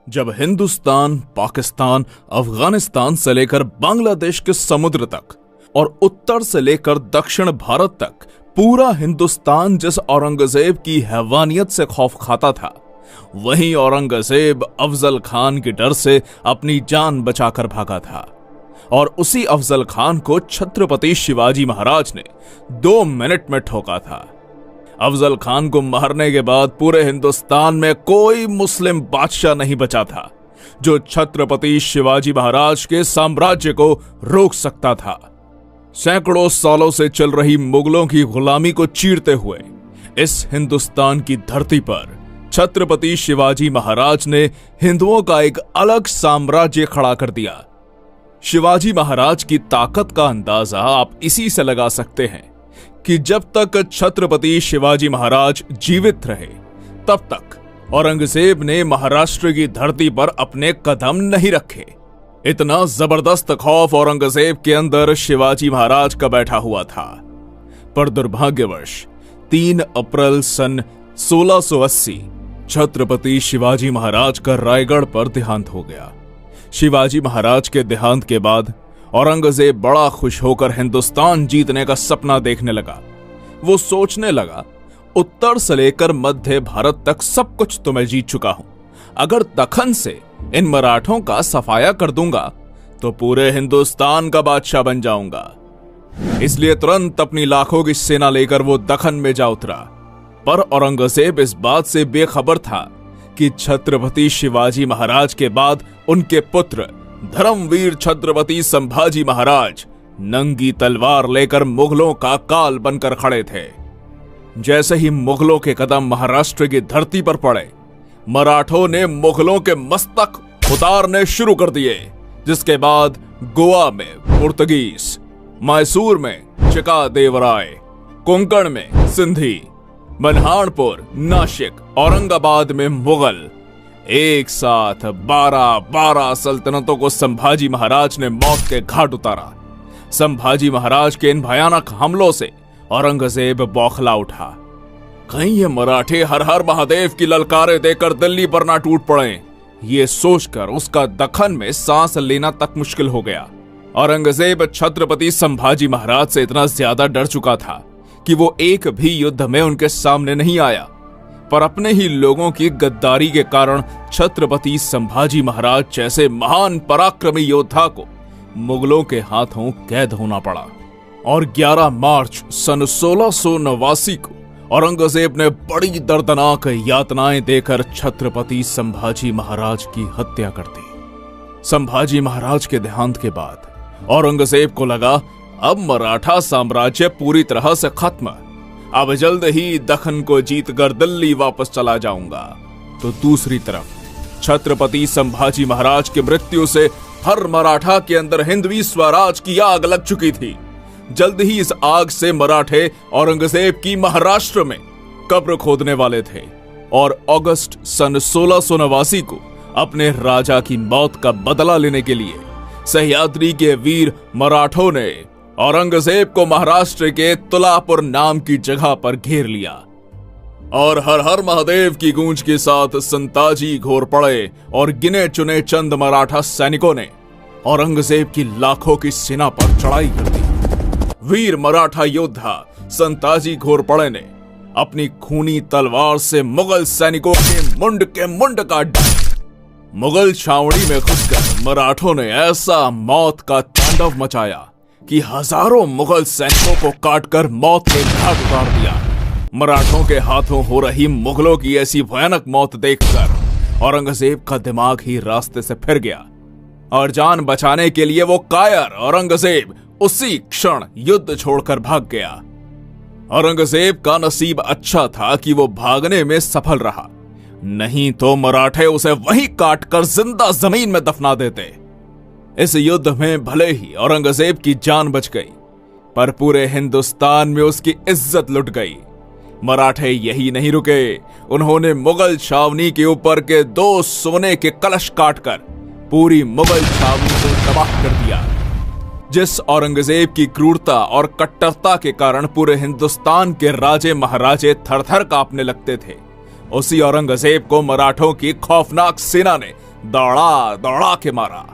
जब हिंदुस्तान, पाकिस्तान, अफगानिस्तान से लेकर बांग्लादेश के समुद्र तक और उत्तर से लेकर दक्षिण भारत तक पूरा हिंदुस्तान जिस औरंगजेब की हैवानियत से खौफ खाता था, वहीं औरंगजेब अफजल खान के डर से अपनी जान बचाकर भागा था। और उसी अफजल खान को छत्रपति शिवाजी महाराज ने 2 मिनट में ठोका था। अफजल खान को मारने के बाद पूरे हिंदुस्तान में कोई मुस्लिम बादशाह नहीं बचा था जो छत्रपति शिवाजी महाराज के साम्राज्य को रोक सकता था। सैकड़ों सालों से चल रही मुगलों की गुलामी को चीरते हुए इस हिंदुस्तान की धरती पर छत्रपति शिवाजी महाराज ने हिंदुओं का एक अलग साम्राज्य खड़ा कर दिया। शिवाजी महाराज की ताकत का अंदाजा आप इसी से लगा सकते हैं कि जब तक छत्रपति शिवाजी महाराज जीवित रहे, तब तक औरंगजेब ने महाराष्ट्र की धरती पर अपने कदम नहीं रखे। इतना जबरदस्त खौफ औरंगजेब के अंदर शिवाजी महाराज का बैठा हुआ था। पर दुर्भाग्यवश 3 अप्रैल सन 1680 छत्रपति शिवाजी महाराज का रायगढ़ पर देहांत हो गया। शिवाजी महाराज के देहांत के बाद औरंगजेब बड़ा खुश होकर हिंदुस्तान जीतने का सपना देखने लगा। वो सोचने लगा, उत्तर से लेकर मध्य भारत तक सब कुछ तो मैं जीत चुका हूं। अगर दखन से इन मराठों का सफाया कर दूंगा तो पूरे हिंदुस्तान का बादशाह बन जाऊंगा। इसलिए तुरंत अपनी लाखों की सेना लेकर वो दखन में जा उतरा। पर औरंगजेब इस बात से बेखबर था कि छत्रपति शिवाजी महाराज के बाद उनके पुत्र धर्मवीर छत्रपति संभाजी महाराज नंगी तलवार लेकर मुगलों का काल बनकर खड़े थे। जैसे ही मुगलों के कदम महाराष्ट्र की धरती पर पड़े, मराठों ने मुगलों के मस्तक उतारने शुरू कर दिए। जिसके बाद गोवा में पुर्तगीज, मैसूर में चिकादेवराय, कोंकण में सिंधी, मनहारपुर, नासिक, औरंगाबाद में मुगल, एक साथ 12 सल्तनतों को संभाजी महाराज ने मौत के घाट उतारा। संभाजी महाराज के इन भयानक हमलों से औरंगजेब बौखला उठा। कहीं ये मराठे हर हर महादेव की ललकारें देकर दिल्ली पर ना टूट पड़े, ये सोचकर उसका दखन में सांस लेना तक मुश्किल हो गया। औरंगजेब छत्रपति संभाजी महाराज से इतना ज्यादा डर चुका था कि वो एक भी युद्ध में उनके सामने नहीं आया। पर अपने ही लोगों की गद्दारी के कारण छत्रपति संभाजी महाराज जैसे महान पराक्रमी योद्धा को मुगलों के हाथों कैद होना पड़ा। और 11 मार्च सन 1689 को औरंगजेब ने बड़ी दर्दनाक यातनाएं देकर छत्रपति संभाजी महाराज की हत्या कर दी। संभाजी महाराज के देहांत के बाद औरंगजेब को लगा, अब मराठा साम्राज्य पूरी तरह से खत्म। अब जल्द ही दखन को जीतकर दिल्ली वापस चला जाऊंगा। तो दूसरी तरफ छत्रपति संभाजी महाराज की मृत्यु से हर मराठा के अंदर हिंदवी स्वराज की आग लग चुकी थी। जल्द ही इस आग से मराठे औरंगजेब की महाराष्ट्र में कब्र खोदने वाले थे। और अगस्त सन 1689 को अपने राजा की मौत का बदला लेने के लिए सह्याद्री के वीर मराठों ने औरंगजेब को महाराष्ट्र के तुलापुर नाम की जगह पर घेर लिया। और हर हर महादेव की गूंज के साथ संताजी घोर पड़े और गिने चुने चंद मराठा सैनिकों ने औरंगजेब की लाखों की सेना पर चढ़ाई कर दी। वीर मराठा योद्धा संताजी घोरपड़े ने अपनी खूनी तलवार से मुगल सैनिकों के मुंड काट दिए। मुगल छावनी में घुसकर मराठों ने ऐसा मौत का तांडव मचाया कि हजारों मुगल सैनिकों को काटकर मौत के घाट उतार दिया। मराठों के हाथों हो रही मुगलों की ऐसी भयानक मौत देखकर औरंगजेब का दिमाग ही रास्ते से फिर गया और जान बचाने के लिए वो कायर औरंगजेब उसी क्षण युद्ध छोड़कर भाग गया। औरंगजेब का नसीब अच्छा था कि वो भागने में सफल रहा, नहीं तो मराठे उसे वहीं काटकर जिंदा जमीन में दफना देते। इस युद्ध में भले ही औरंगजेब की जान बच गई, पर पूरे हिंदुस्तान में उसकी इज्जत लुट गई। मराठे यही नहीं रुके, उन्होंने मुगल छावनी के ऊपर के 2 सोने के कलश काटकर पूरी मुगल छावनी को तबाह कर दिया। जिस औरंगजेब की क्रूरता और कट्टरता के कारण पूरे हिंदुस्तान के राजे महाराजे थर थर कांपने लगते थे, उसी औरंगजेब को मराठों की खौफनाक सेना ने दौड़ा दौड़ा के मारा।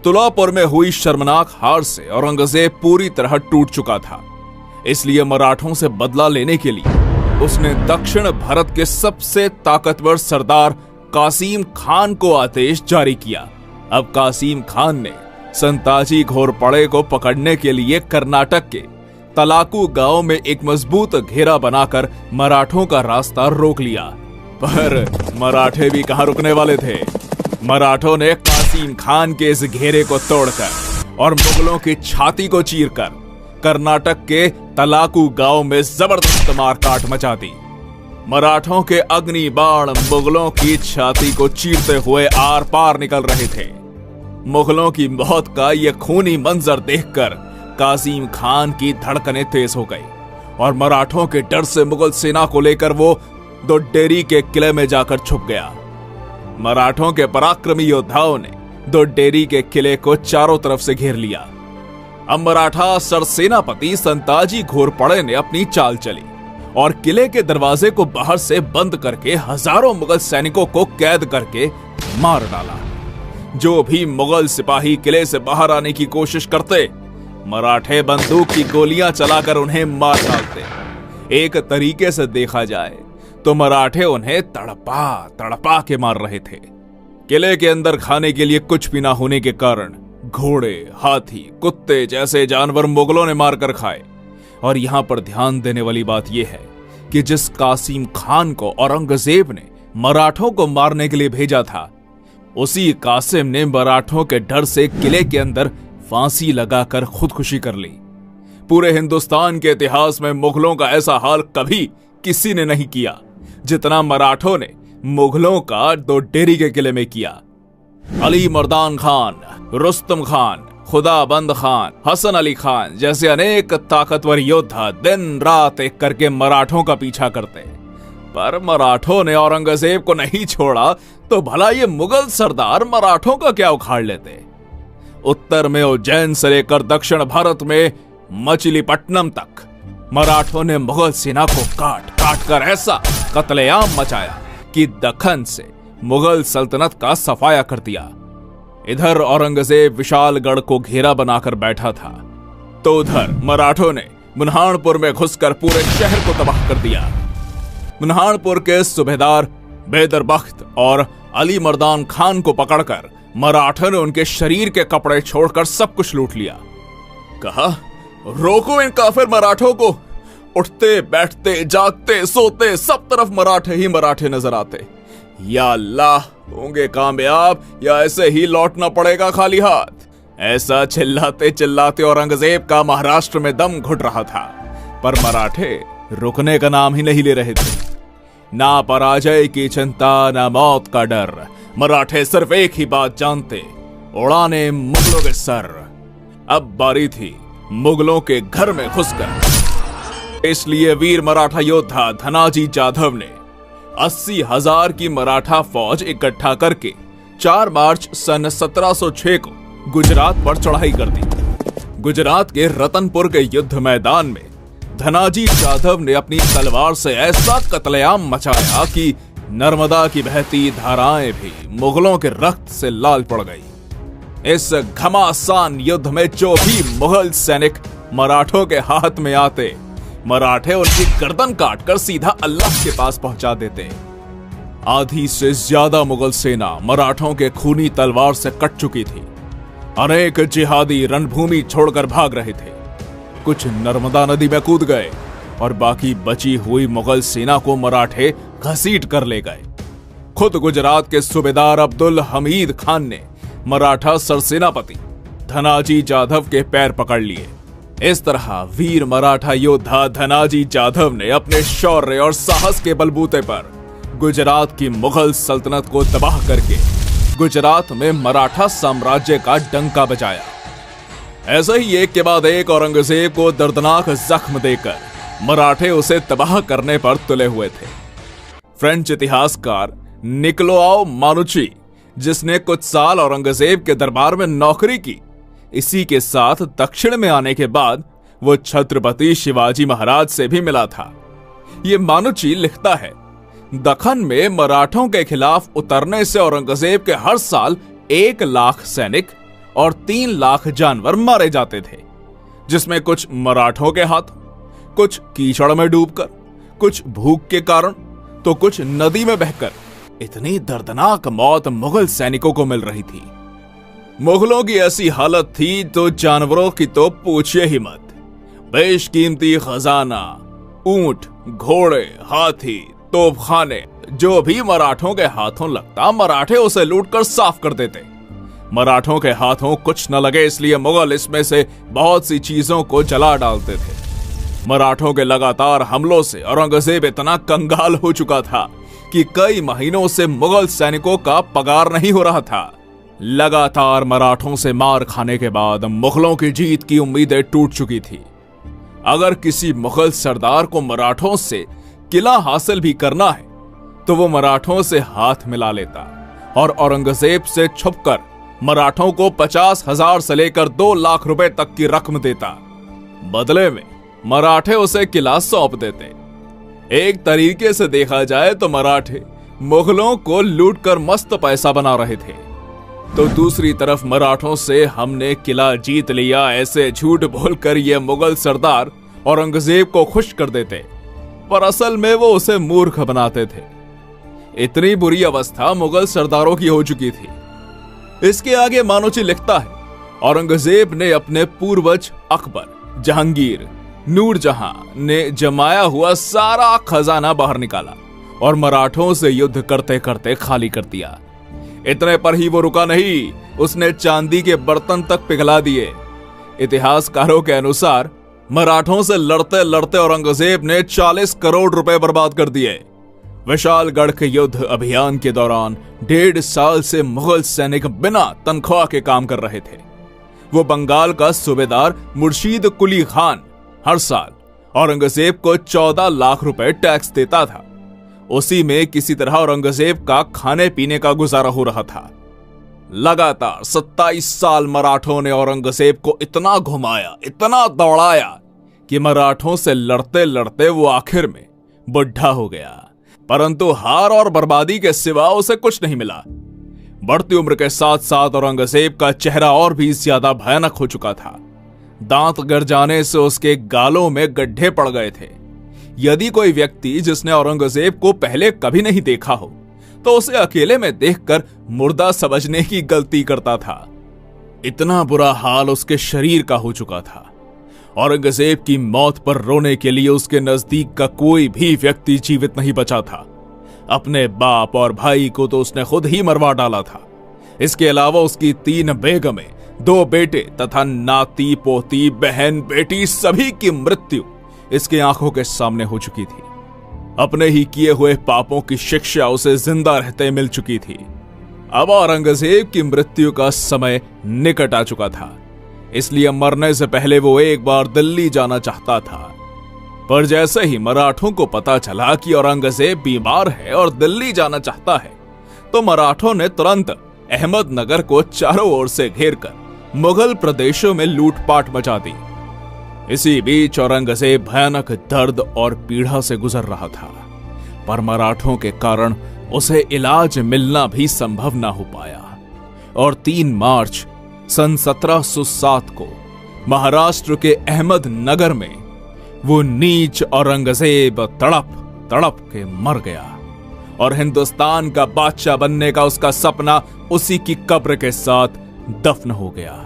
तुलापुर में हुई शर्मनाक हार से औरंगजेब पूरी तरह टूट चुका था। इसलिए मराठों से बदला लेने के लिए उसने दक्षिण भारत के सबसे ताकतवर सरदार कासिम खान को आदेश जारी किया। अब कासिम खान ने संताजी घोरपड़े को पकड़ने के लिए कर्नाटक के तलाकू गांव में एक मजबूत घेरा बनाकर मराठों का रास्ता रोक लिया। पर मराठे भी कहां रुकने वाले थे। मराठों ने कासिम खान के इस घेरे को तोड़कर और मुगलों की छाती को चीरकर कर्नाटक के तलाकू गांव में जबरदस्त मारकाट मचा दी। मराठों के अग्नि बाण मुगलों की छाती को चीरते हुए आर पार निकल रहे थे। मुगलों की मौत का यह खूनी मंजर देखकर कासिम खान की धड़कनें तेज हो गई और मराठों के डर से मुगल सेना को लेकर वो दोड्डेरी के किले में जाकर छुप गया। मराठों के पराक्रमी योद्धाओं ने दोड्डेरी के किले को चारों तरफ से घेर लिया। अब मराठा सरसेनापति संताजी घोरपड़े ने अपनी चाल चली और किले के दरवाजे को बाहर से बंद करके हजारों मुगल सैनिकों को कैद करके मार डाला। जो भी मुगल सिपाही किले से बाहर आने की कोशिश करते, मराठे बंदूक की गोलियां चलाकर उन्हें मार डालते। एक तरीके से देखा जाए तो मराठे उन्हें तड़पा तड़पा के मार रहे थे। किले के अंदर खाने के लिए कुछ भी ना होने के कारण घोड़े, हाथी, कुत्ते जैसे जानवर मुगलों ने मारकर खाए। और यहां पर ध्यान देने वाली बात यह है कि जिस कासिम खान को औरंगजेब ने मराठों को मारने के लिए भेजा था, उसी कासिम ने मराठों के डर से किले के अंदर फांसी लगाकर खुदकुशी कर ली। पूरे हिंदुस्तान के इतिहास में मुगलों का ऐसा हाल कभी किसी ने नहीं किया जितना मराठों ने मुगलों का दोड्डेरी के किले में किया। अली मर्दान खान, रुस्तम खान, खुदाबंद खान, हसन अली खान जैसे अनेक ताकतवर योद्धा दिन रात एक करके मराठों का पीछा करते, पर मराठों ने औरंगजेब को नहीं छोड़ा तो भला ये मुगल सरदार मराठों का क्या उखाड़ लेते। उत्तर में उज्जैन से लेकर दक्षिण भारत में मछलीपट्टनम तक मराठों ने मुगल सेना को काट काट कर ऐसा कत्लेआम मचाया कि दक्खन से मुगल सल्तनत का सफाया कर दिया। इधर औरंगजेब विशालगढ़ को घेरा बनाकर बैठा था, तो उधर मराठों ने बुरहानपुर में घुसकर पूरे शहर को तबाह कर दिया। बुरहानपुर के सूबेदार बैदर बख्त और अली मर्दान खान को पकड़कर मराठों ने उनके शरीर के कपड़े छोड़कर सब कुछ लूट लिया। कहा, रोको इन काफिर मराठों को। उठते बैठते जागते सोते सब तरफ मराठे ही मराठे नजर आते। या अल्लाह, होंगे कामयाब या ऐसे ही लौटना पड़ेगा खाली हाथ। ऐसा चिल्लाते चिल्लाते औरंगजेब का महाराष्ट्र में दम घुट रहा था, पर मराठे रुकने का नाम ही नहीं ले रहे थे। ना पराजय की चिंता, ना मौत का डर। मराठे सिर्फ एक ही बात जानते, उड़ाने मुगलों के सर। अब बारी थी मुगलों के घर में घुसकर। इसलिए वीर मराठा योद्धा धनाजी जाधव ने 80,000 की मराठा फौज इकट्ठा करके 4 मार्च सन 1706 को गुजरात पर चढ़ाई कर दी। गुजरात के रतनपुर के युद्ध मैदान में धनाजी जाधव ने अपनी तलवार से ऐसा कत्लेआम मचाया कि नर्मदा की बहती धाराएं भी मुगलों के रक्त से लाल पड़ गई। इस घमासान युद्ध में जो भी मुगल सैनिक मराठों के हाथ में आते, मराठे उनकी गर्दन काटकर सीधा अल्लाह के पास पहुंचा देते। आधी से ज्यादा मुगल सेना मराठों के खूनी तलवार से कट चुकी थी। अनेक जिहादी रणभूमि छोड़कर भाग रहे थे। कुछ नर्मदा नदी में कूद गए और बाकी बची हुई मुगल सेना को मराठे घसीट कर ले गए। खुद गुजरात के सूबेदार अब्दुल हमीद खान ने मराठा सरसेनापति धनाजी जाधव के पैर पकड़ लिए। इस तरह वीर मराठा योद्धा धनाजी जाधव ने अपने शौर्य और साहस के बलबूते पर गुजरात की मुगल सल्तनत को तबाह करके गुजरात में मराठा साम्राज्य का डंका बजाया। ऐसे ही एक के बाद एक औरंगजेब को दर्दनाक जख्म देकर मराठे उसे तबाह करने पर तुले हुए थे। फ्रेंच इतिहासकार निकोलाउ मानुची, जिसने कुछ साल औरंगजेब के दरबार में नौकरी की, इसी के साथ दक्षिण में आने के बाद वो छत्रपति शिवाजी महाराज से भी मिला था। ये मानुची लिखता है दक्खन में मराठों के खिलाफ उतरने से औरंगजेब के हर साल 1 लाख सैनिक और 3 लाख जानवर मारे जाते थे, जिसमें कुछ मराठों के हाथ, कुछ कीचड़ में डूबकर, कुछ भूख के कारण, तो कुछ नदी में बहकर। इतनी दर्दनाक मौत मुगल सैनिकों को मिल रही थी। मुगलों की ऐसी हालत थी तो जानवरों की तो पूछिए ही मत। बेशकीमती खजाना, ऊंट, घोड़े, हाथी, तोपखाने, जो भी मराठों के हाथों लगता मराठे उसे लूटकर साफ कर देते। मराठों के हाथों कुछ न लगे इसलिए मुगल इसमें से बहुत सी चीजों को जला डालते थे। मराठों के लगातार हमलों से औरंगजेब इतना कंगाल हो चुका था कि कई महीनों से मुगल सैनिकों का पगार नहीं हो रहा था। लगातार मराठों से मार खाने के बाद मुगलों की जीत की उम्मीदें टूट चुकी थी। अगर किसी मुगल सरदार को मराठों से किला हासिल भी करना है तो वो मराठों से हाथ मिला लेता और औरंगजेब से छुपकर मराठों को 50,000 से लेकर 2 लाख रुपए तक की रकम देता। बदले में मराठे उसे किला सौंप देते। एक तरीके से देखा जाए तो मराठे मुगलों को लूटकर मस्त पैसा बना रहे थे, तो दूसरी तरफ मराठों से हमने किला जीत लिया ऐसे झूठ बोलकर ये मुगल सरदार औरंगजेब को खुश कर देते, पर असल में वो उसे मूर्ख बनाते थे। इतनी बुरी अवस्था मुगल सरदारों की हो चुकी थी। इसके आगे मानोची लिखता है, औरंगजेब ने अपने पूर्वज अकबर, जहांगीर, नूरजहां ने जमाया हुआ सारा खजाना बाहर निकाला और मराठों से युद्ध करते करते खाली कर दिया। इतने पर ही वो रुका नहीं, उसने चांदी के बर्तन तक पिघला दिए। इतिहासकारों के अनुसार मराठों से लड़ते लड़ते औरंगजेब ने 40 करोड़ रुपए बर्बाद कर दिए। विशालगढ़ के युद्ध अभियान के दौरान 1.5 साल से मुगल सैनिक बिना तनख्वाह के काम कर रहे थे। वो बंगाल का सूबेदार मुर्शीद कुली खान हर साल औरंगजेब को 14 लाख रुपए टैक्स देता था। उसी में किसी तरह औरंगजेब का खाने पीने का गुजारा हो रहा था। लगातार 27 साल मराठों ने औरंगजेब को इतना घुमाया, इतना दौड़ाया कि मराठों से लड़ते लड़ते वो आखिर में बुढ़ा हो गया, परंतु हार और बर्बादी के सिवा उसे कुछ नहीं मिला। बढ़ती उम्र के साथ साथ औरंगजेब का चेहरा और भी ज्यादा भयानक हो चुका था। दांत गिर जाने से उसके गालों में गड्ढे पड़ गए थे। यदि कोई व्यक्ति जिसने औरंगजेब को पहले कभी नहीं देखा हो तो उसे अकेले में देखकर मुर्दा समझने की गलती करता था। इतना बुरा हाल उसके शरीर का हो चुका था। औरंगजेब की मौत पर रोने के लिए उसके नजदीक का कोई भी व्यक्ति जीवित नहीं बचा था। अपने बाप और भाई को तो उसने खुद ही मरवा डाला था। इसके अलावा उसकी 3 बेगमें, 2 बेटे तथा नाती पोती, बहन बेटी सभी की मृत्यु इसकी आंखों के सामने हो चुकी थी। अपने ही किए हुए पापों की शिक्षा उसे जिंदा रहते मिल चुकी थी। अब औरंगजेब की मृत्यु का समय निकट आ चुका था, इसलिए मरने से पहले वो एक बार दिल्ली जाना चाहता था। पर जैसे ही मराठों को पता चला कि औरंगजेब बीमार है और दिल्ली जाना चाहता है, तो मराठों ने तुरंत अहमदनगर को चारों ओर से घेरकर मुगल प्रदेशों में लूटपाट मचा दी। इसी बीच औरंगजेब भयानक दर्द और पीड़ा से गुजर रहा था, पर मराठों के कारण उसे इलाज मिलना भी संभव ना हो पाया और 3 मार्च सन 1707 को महाराष्ट्र के अहमदनगर में वो नीच औरंगजेब तड़प तड़प के मर गया और हिंदुस्तान का बादशाह बनने का उसका सपना उसी की कब्र के साथ दफन हो गया।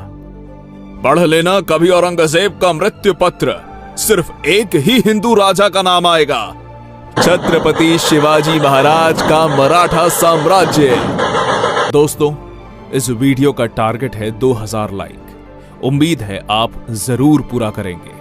पढ़ लेना कभी औरंगजेब का मृत्यु पत्र, सिर्फ एक ही हिंदू राजा का नाम आएगा, छत्रपति शिवाजी महाराज का मराठा साम्राज्य। दोस्तों, इस वीडियो का टारगेट है 2000 लाइक। उम्मीद है आप जरूर पूरा करेंगे।